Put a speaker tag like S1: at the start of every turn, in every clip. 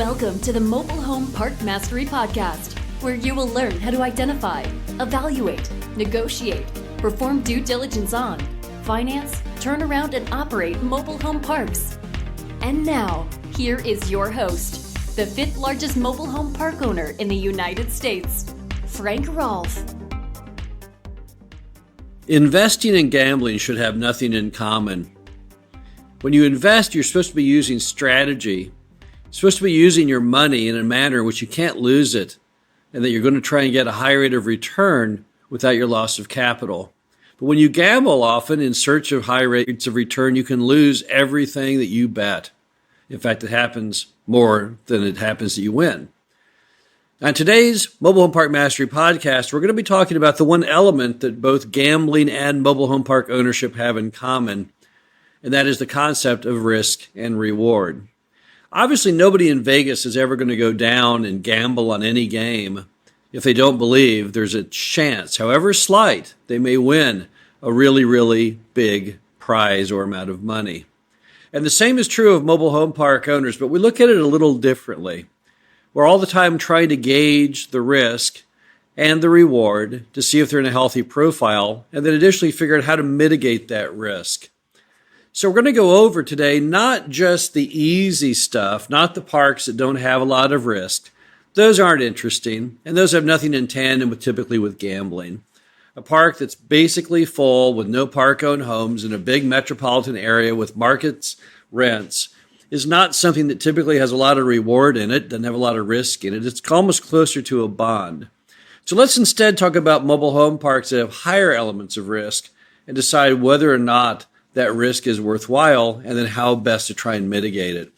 S1: Welcome to the Mobile Home Park Mastery Podcast, where you will learn how to identify, evaluate, negotiate, perform due diligence on, finance, turn around, and operate mobile home parks. And now, here is your host, the fifth largest mobile home park owner in the United States, Frank Rolfe.
S2: Investing and gambling should have nothing in common. When you invest, you're supposed to be using strategy. You're supposed to be using your money in a manner in which you can't lose it, and that you're going to try and get a high rate of return without your loss of capital. But when you gamble, often in search of high rates of return, you can lose everything that you bet. In fact, it happens more than it happens that you win. On today's Mobile Home Park Mastery Podcast, we're going to be talking about the one element that both gambling and mobile home park ownership have in common, and that is the concept of risk and reward. Obviously, nobody in Vegas is ever going to go down and gamble on any game if they don't believe there's a chance, however slight, they may win a really, really big prize or amount of money. And the same is true of mobile home park owners, but we look at it a little differently. We're all the time trying to gauge the risk and the reward to see if they're in a healthy profile, and then additionally figure out how to mitigate that risk. So we're going to go over today not just the easy stuff, not the parks that don't have a lot of risk. Those aren't interesting, and those have nothing in tandem with gambling. A park that's basically full with no park-owned homes in a big metropolitan area with markets rents is not something that typically has a lot of reward in it, doesn't have a lot of risk in it. It's almost closer to a bond. So let's instead talk about mobile home parks that have higher elements of risk and decide whether or not that risk is worthwhile, and then how best to try and mitigate it.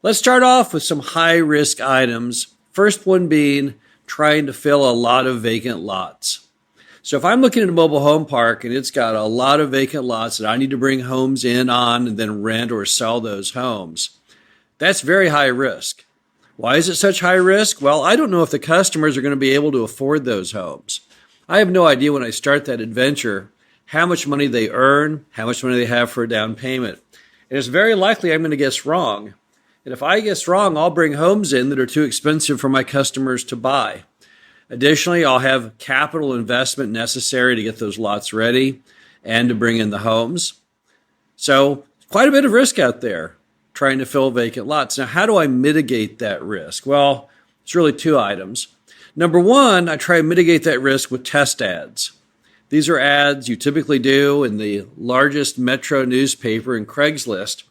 S2: Let's start off with some high-risk items. First one being trying to fill a lot of vacant lots. So if I'm looking at a mobile home park and it's got a lot of vacant lots that I need to bring homes in on and then rent or sell those homes, that's very high risk. Why is it such high risk? Well, I don't know if the customers are going to be able to afford those homes. I have no idea when I start that adventure how much money they earn, how much money they have for a down payment. And it's very likely I'm going to guess wrong. And if I guess wrong, I'll bring homes in that are too expensive for my customers to buy. Additionally, I'll have capital investment necessary to get those lots ready and to bring in the homes. So quite a bit of risk out there trying to fill vacant lots. Now, how do I mitigate that risk? Well, it's really two items. Number one, I try to mitigate that risk with test ads. These are ads you typically do in the largest metro newspaper in Craigslist.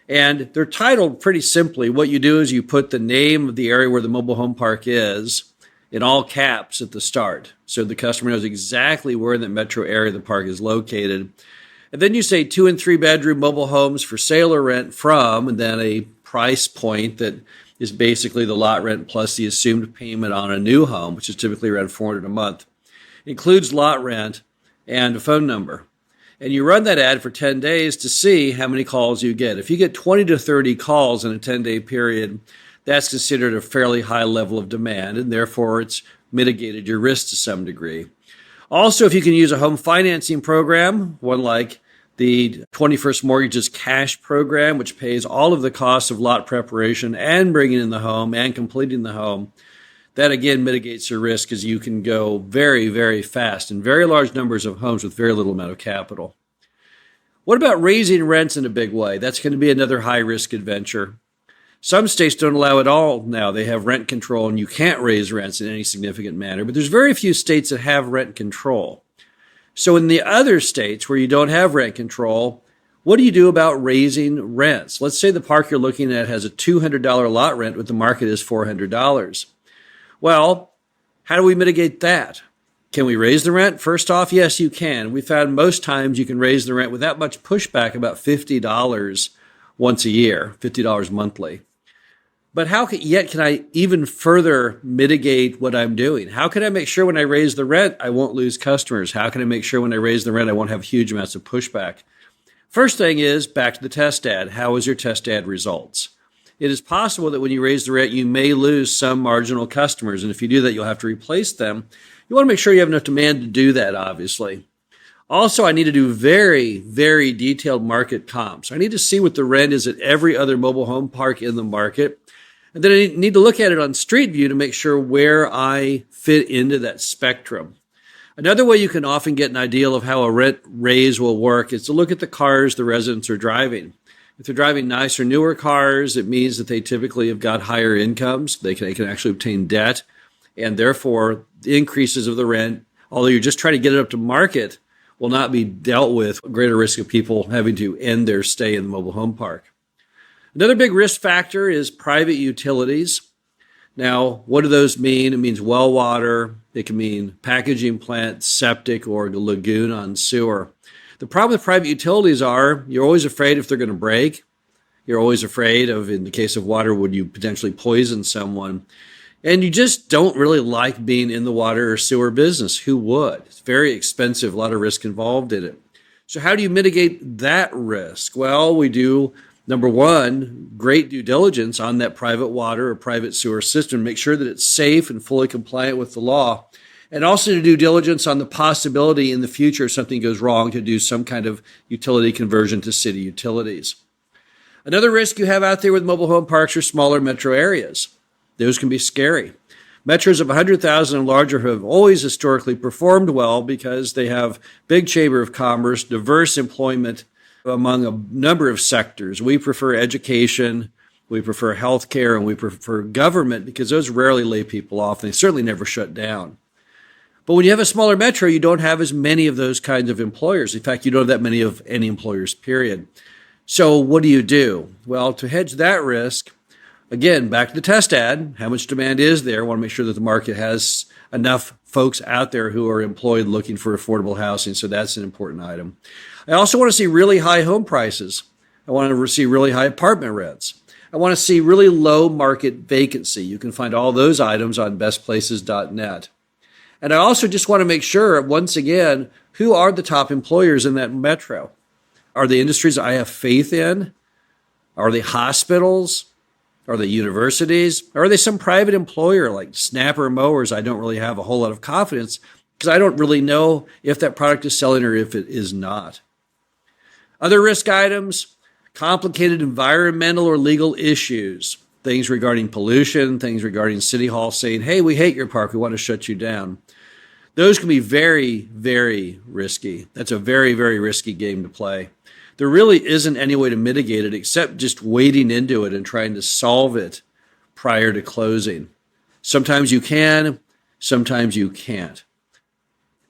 S2: And they're titled pretty simply. What you do is you put the name of the area where the mobile home park is in all caps at the start. So the customer knows exactly where in the metro area the park is located. And then you say 2 and 3 bedroom mobile homes for sale or rent from, and then a price point that is basically the lot rent plus the assumed payment on a new home, which is typically around $400 a month. Includes lot rent and a phone number. And you run that ad for 10 days to see how many calls you get. If you get 20 to 30 calls in a 10-day period, that's considered a fairly high level of demand, and therefore it's mitigated your risk to some degree. Also, if you can use a home financing program, one like the 21st Mortgage's cash program, which pays all of the costs of lot preparation and bringing in the home and completing the home, that again mitigates your risk because you can go very, very fast in very large numbers of homes with very little amount of capital. What about raising rents in a big way? That's going to be another high-risk adventure. Some states don't allow it all now. They have rent control and you can't raise rents in any significant manner, but there's very few states that have rent control. So in the other states where you don't have rent control, what do you do about raising rents? Let's say the park you're looking at has a $200 lot rent, but the market is $400. Well, how do we mitigate that? Can we raise the rent? First off, yes, you can. We found most times you can raise the rent without much pushback, about $50 once a year, $50 monthly. But how can I even further mitigate what I'm doing? How can I make sure when I raise the rent, I won't lose customers? How can I make sure when I raise the rent, I won't have huge amounts of pushback? First thing is back to the test ad. How is your test ad results? It is possible that when you raise the rent, you may lose some marginal customers. And if you do that, you'll have to replace them. You want to make sure you have enough demand to do that, obviously. Also, I need to do very, very detailed market comps. I need to see what the rent is at every other mobile home park in the market. And then I need to look at it on street view to make sure where I fit into that spectrum. Another way you can often get an idea of how a rent raise will work is to look at the cars the residents are driving. If they're driving nicer, newer cars, it means that they typically have got higher incomes. They can actually obtain debt, and therefore the increases of the rent, although you're just trying to get it up to market, will not be dealt with a greater risk of people having to end their stay in the mobile home park. Another big risk factor is private utilities. Now, what do those mean? It means well water. It can mean packaging plant, septic, or lagoon on sewer. The problem with private utilities are you're always afraid if they're going to break. You're always afraid of, in the case of water, would you potentially poison someone? And you just don't really like being in the water or sewer business. Who would? It's very expensive, a lot of risk involved in it. So how do you mitigate that risk? Well, we do, number one, great due diligence on that private water or private sewer system. Make sure that it's safe and fully compliant with the law. And also to due diligence on the possibility in the future if something goes wrong to do some kind of utility conversion to city utilities. Another risk you have out there with mobile home parks are smaller metro areas. Those can be scary. Metros of 100,000 and larger have always historically performed well because they have big chamber of commerce, diverse employment among a number of sectors. We prefer education, we prefer healthcare, and we prefer government because those rarely lay people off. They certainly never shut down. But when you have a smaller metro, you don't have as many of those kinds of employers. In fact, you don't have that many of any employers, period. So what do? Well, to hedge that risk, again, back to the test ad, how much demand is there? I want to make sure that the market has enough folks out there who are employed looking for affordable housing. So that's an important item. I also want to see really high home prices. I want to see really high apartment rents. I want to see really low market vacancy. You can find all those items on bestplaces.net. And I also just want to make sure, once again, who are the top employers in that metro? Are they industries I have faith in? Are they hospitals? Are they universities? Or are they some private employer like Snapper Mowers? I don't really have a whole lot of confidence because I don't really know if that product is selling or if it is not. Other risk items, complicated environmental or legal issues, things regarding pollution, things regarding City Hall saying, hey, we hate your park, we want to shut you down. Those can be very, very risky. That's a very, very risky game to play. There really isn't any way to mitigate it except just wading into it and trying to solve it prior to closing. Sometimes you can, sometimes you can't.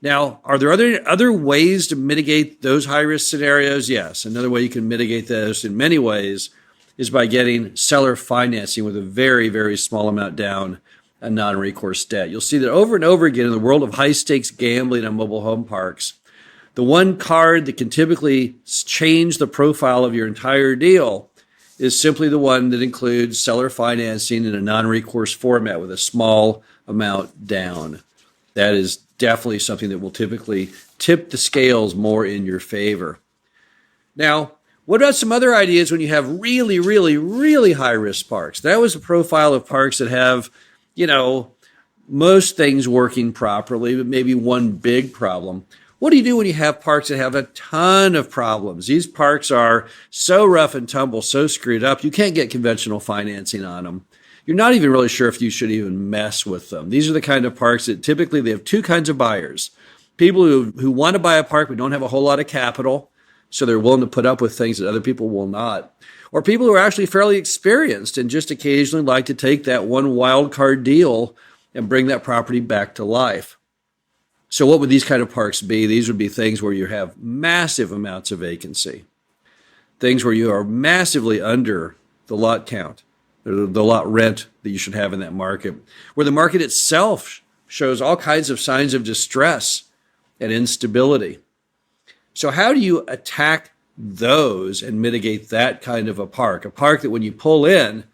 S2: Now, are there other ways to mitigate those high-risk scenarios? Yes. Another way you can mitigate those in many ways is by getting seller financing with a very, very small amount down and non-recourse debt. You'll see that over and over again in the world of high-stakes gambling on mobile home parks, the one card that can typically change the profile of your entire deal is simply the one that includes seller financing in a non-recourse format with a small amount down. That is definitely something that will typically tip the scales more in your favor. Now, what about some other ideas when you have really, really, really high-risk parks? That was a profile of parks that have, most things working properly, but maybe one big problem. What do you do when you have parks that have a ton of problems? These parks are so rough and tumble, so screwed up, you can't get conventional financing on them. You're not even really sure if you should even mess with them. These are the kind of parks that typically they have two kinds of buyers. People who want to buy a park but don't have a whole lot of capital, so they're willing to put up with things that other people will not. Or people who are actually fairly experienced and just occasionally like to take that one wild card deal and bring that property back to life. So what would these kind of parks be? These would be things where you have massive amounts of vacancy, things where you are massively under the lot count, or the lot rent that you should have in that market, where the market itself shows all kinds of signs of distress and instability. So how do you attack those and mitigate that kind of a park that when you pull in,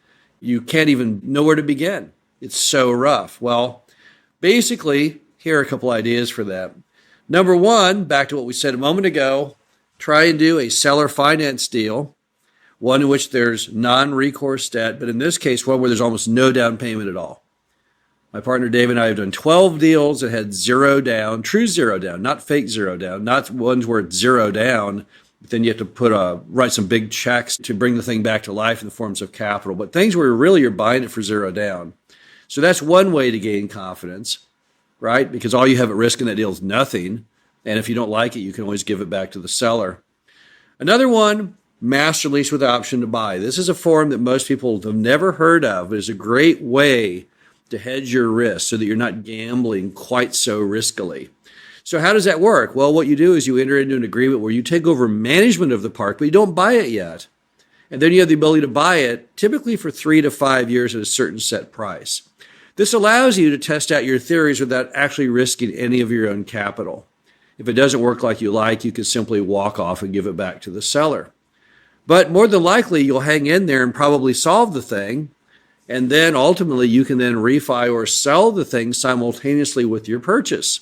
S2: you can't even know where to begin? It's so rough. Well, basically, here are a couple ideas for that. Number one, back to what we said a moment ago, try and do a seller finance deal, one in which there's non-recourse debt, but in this case, one where there's almost no down payment at all. My partner Dave and I have done 12 deals that had zero down, true zero down, not fake zero down, not ones where it's zero down, Then you have to write some big checks to bring the thing back to life in the forms of capital. But things where really you're buying it for zero down. So that's one way to gain confidence, right? Because all you have at risk in that deal is nothing. And if you don't like it, you can always give it back to the seller. Another one, master lease with option to buy. This is a form that most people have never heard of, but is a great way to hedge your risk so that you're not gambling quite so riskily. So how does that work? Well, what you do is you enter into an agreement where you take over management of the park, but you don't buy it yet. And then you have the ability to buy it, typically for 3 to 5 years at a certain set price. This allows you to test out your theories without actually risking any of your own capital. If it doesn't work like you like, you can simply walk off and give it back to the seller. But more than likely, you'll hang in there and probably solve the thing. And then ultimately, you can then refi or sell the thing simultaneously with your purchase.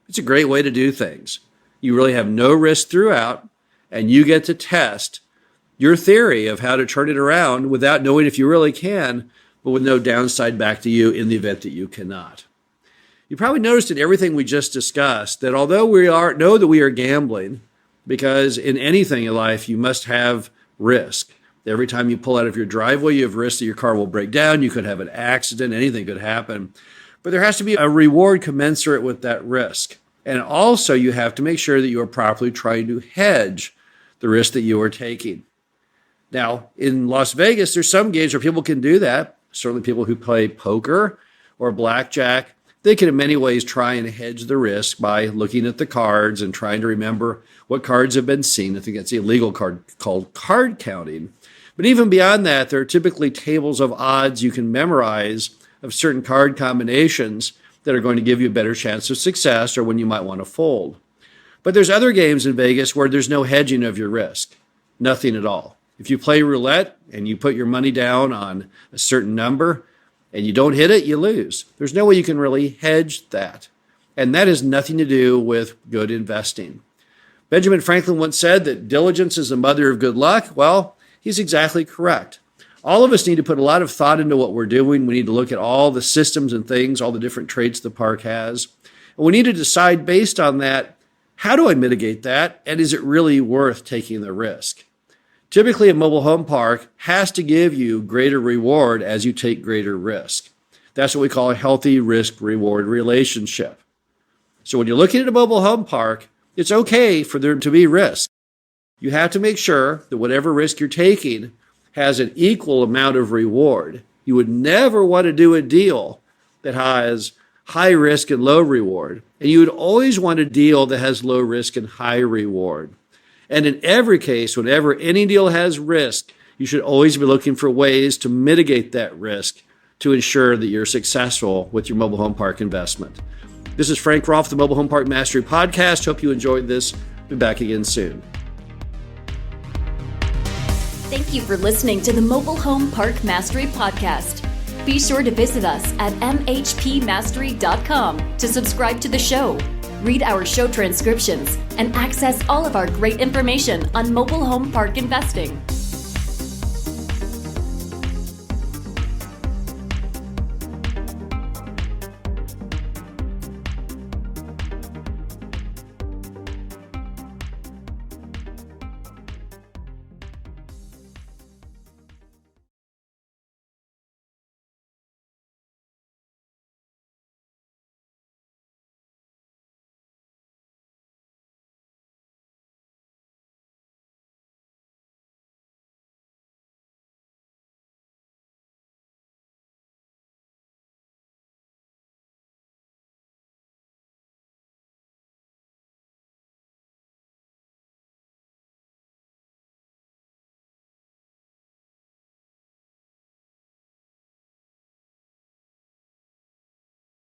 S2: It's a great way to do things. You really have no risk throughout, and you get to test your theory of how to turn it around without knowing if you really can, but with no downside back to you in the event that you cannot. You probably noticed in everything we just discussed that although we know that we are gambling, because in anything in life you must have risk. Every time you pull out of your driveway, you have risk that your car will break down. You could have an accident. Anything could happen. But there has to be a reward commensurate with that risk. And also you have to make sure that you are properly trying to hedge the risk that you are taking. Now, in Las Vegas, there's some games where people can do that. Certainly people who play poker or blackjack, they can in many ways try and hedge the risk by looking at the cards and trying to remember what cards have been seen. I think that's the illegal card called card counting. But even beyond that, there are typically tables of odds you can memorize of certain card combinations that are going to give you a better chance of success or when you might want to fold. But there's other games in Vegas where there's no hedging of your risk, nothing at all. If you play roulette and you put your money down on a certain number and you don't hit it, you lose. There's no way you can really hedge that. And that has nothing to do with good investing. Benjamin Franklin once said that diligence is the mother of good luck. Well, he's exactly correct. All of us need to put a lot of thought into what we're doing. We need to look at all the systems and things, all the different traits the park has. And we need to decide based on that, how do I mitigate that? And is it really worth taking the risk? Typically, a mobile home park has to give you greater reward as you take greater risk. That's what we call a healthy risk-reward relationship. So when you're looking at a mobile home park, it's okay for there to be risk. You have to make sure that whatever risk you're taking has an equal amount of reward. You would never want to do a deal that has high risk and low reward. And you would always want a deal that has low risk and high reward. And in every case, whenever any deal has risk, you should always be looking for ways to mitigate that risk to ensure that you're successful with your mobile home park investment. This is Frank Rolfe, the Mobile Home Park Mastery Podcast. Hope you enjoyed this. Be back again soon.
S1: Thank you for listening to the Mobile Home Park Mastery Podcast. Be sure to visit us at mhpmastery.com to subscribe to the show, read our show transcriptions, and access all of our great information on mobile home park investing.